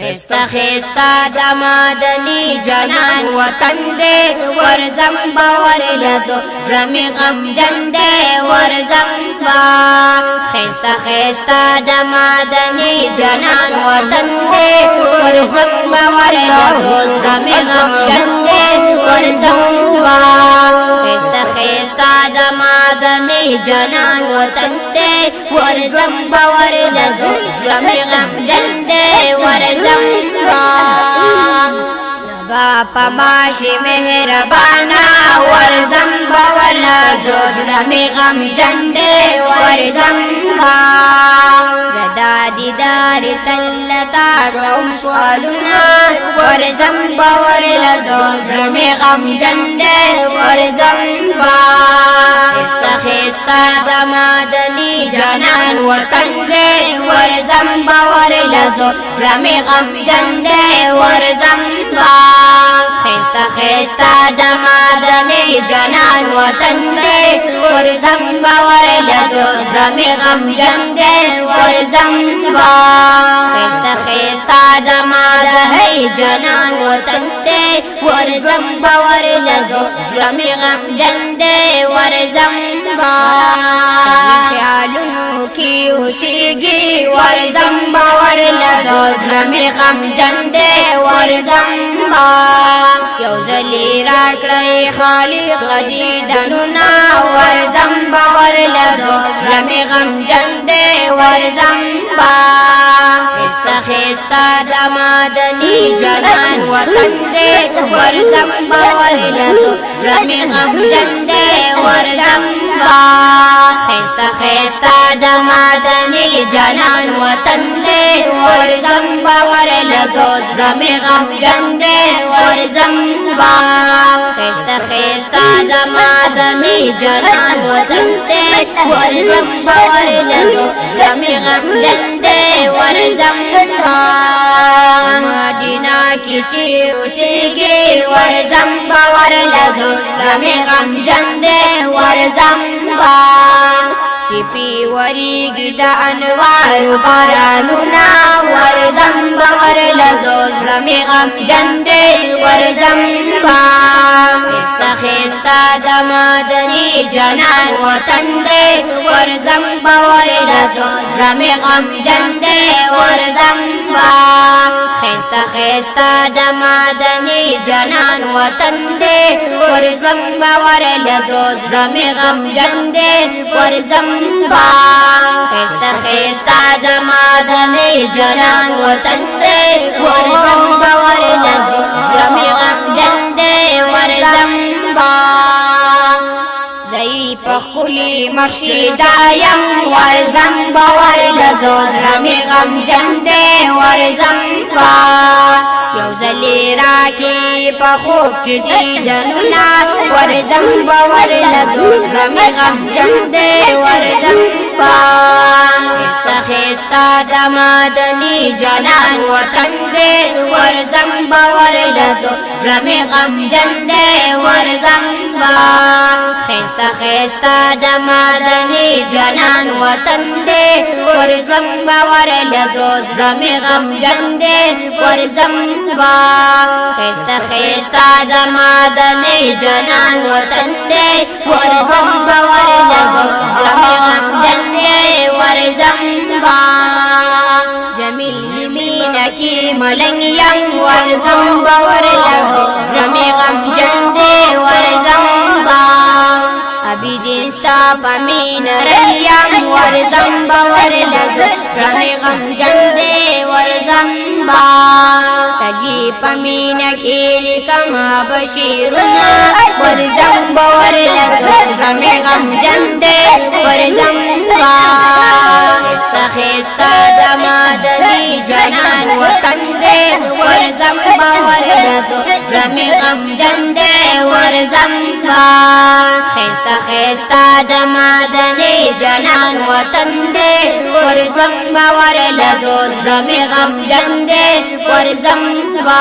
خستا خستا دمادنی جنان وطن دے ورزم باور لزو رمی غم جندے ورزم با خستا خستا دمادنی جنان وطن دے ورزم باور لزو رمی غم جندے ورزم با خستا خستا دمادنی جنان وطن دے ورزم باور لزو رمی غم جندے ورزم باپا باشی مہربانا ورزم باولا زوزرمی غم جندے ورزم با زدادی داری تلتا قوم سوالنا ورزم باولا زوزرمی غم جندے ورزم با استخستا دمادنی جنان وطن دے ورزم باولا زوزرمی غم جندے ورزم با خستا خستا دمادنی جنان وطن دے ورزم باور لزو رمی غم جندے ورزم با خستا خستا دمادنی جنان وطن دے ورزم باور لزو رمی غم جندے ورزم با خیالوں کی اسیگی ورزم باور لزو رمی غم جندے ورزم یوزلی راکڑی خالق غدیدنونا ورزم باور لزو رمی غم جندے ورزم با خستا خستا دمادنی جنان وطن دے ورزم باور لزو رمی غم جندے ورزم با خستا خستا دمادنی جنان وطن دے ورزم باور لزو رمی غم جندے ورزم با خستا خستا دمادنی جنان وطن دے ورزم باور لزو رمی غم جندے ورزم با مدینہ کی چی اسیگی ورزم باور لزو رمی غم جندے ورزم با پی وریگی دا انوار بارانونا ورزم باور لزوز رمی غم جندے ورزم با خستا خستا دمادنی جنان وطن دے ورزم باور لزوز رمی غم جندے ورزم با خستا خستا دمادنی جنان وطن دے ورزم باور لزوز رمی غم جندے ورزم با خستا خستا دمادنی جنان وطن دے ورزم باور لزو رمی غم جندے ورزم با زئی پخکلی مخشیدایم ورزم باور لزو رمی غم جندے ورزم با یوزلی راکی پخوب کی دیدنونا ورزم باور لزو رمی غم جندے ورزم با خستا خستا دمادنی جنان وطن دے ورزم باور لزو رمی غم جندے ورزم با خستا خستا دمادنی جنان وطن دے ورزم باور لزو رمی غم جندے ورزم با خستا خستا دمادنی جنان وطن دے ورزم باور لزو رمی غم جندے ورزم با جمیل مینا کی ملنگیم ورزم باور لزو رمی غم جندے ورزم با ابی دین صاف امین ریم ورزم باور لزو رمی غم جندے ورزم با تجی پمین کیلی کما بشیرنا ورزم باور لزو رمی غم جندے ورزم با خستا خستا دمادنی جنان وطن دے ورزم باور لزو رمی غم جندے ورزم با خستا خستا دمادنی جنان وطن دے ورزم باور لزو رمی غم جندے ورزم با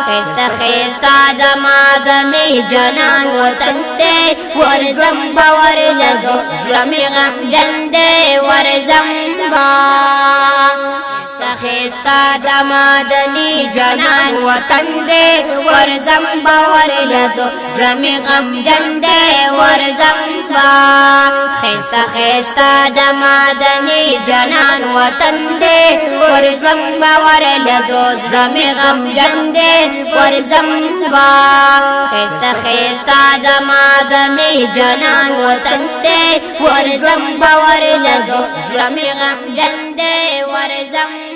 خستا خستا دمادنی جنان وطن دے ورزم باور لزو رمی غم جندے ورزم با خیستا د مدني جنان وطن دې ورځم باور لزو رمی غم جندې ورځم با خیستا د مدني جنان وطن دې ورځم باور لزو رمی غم جندې ورځم با خیستا د مدني جنان وطن دې ورځم باور لزو رمی غم جندې ورځم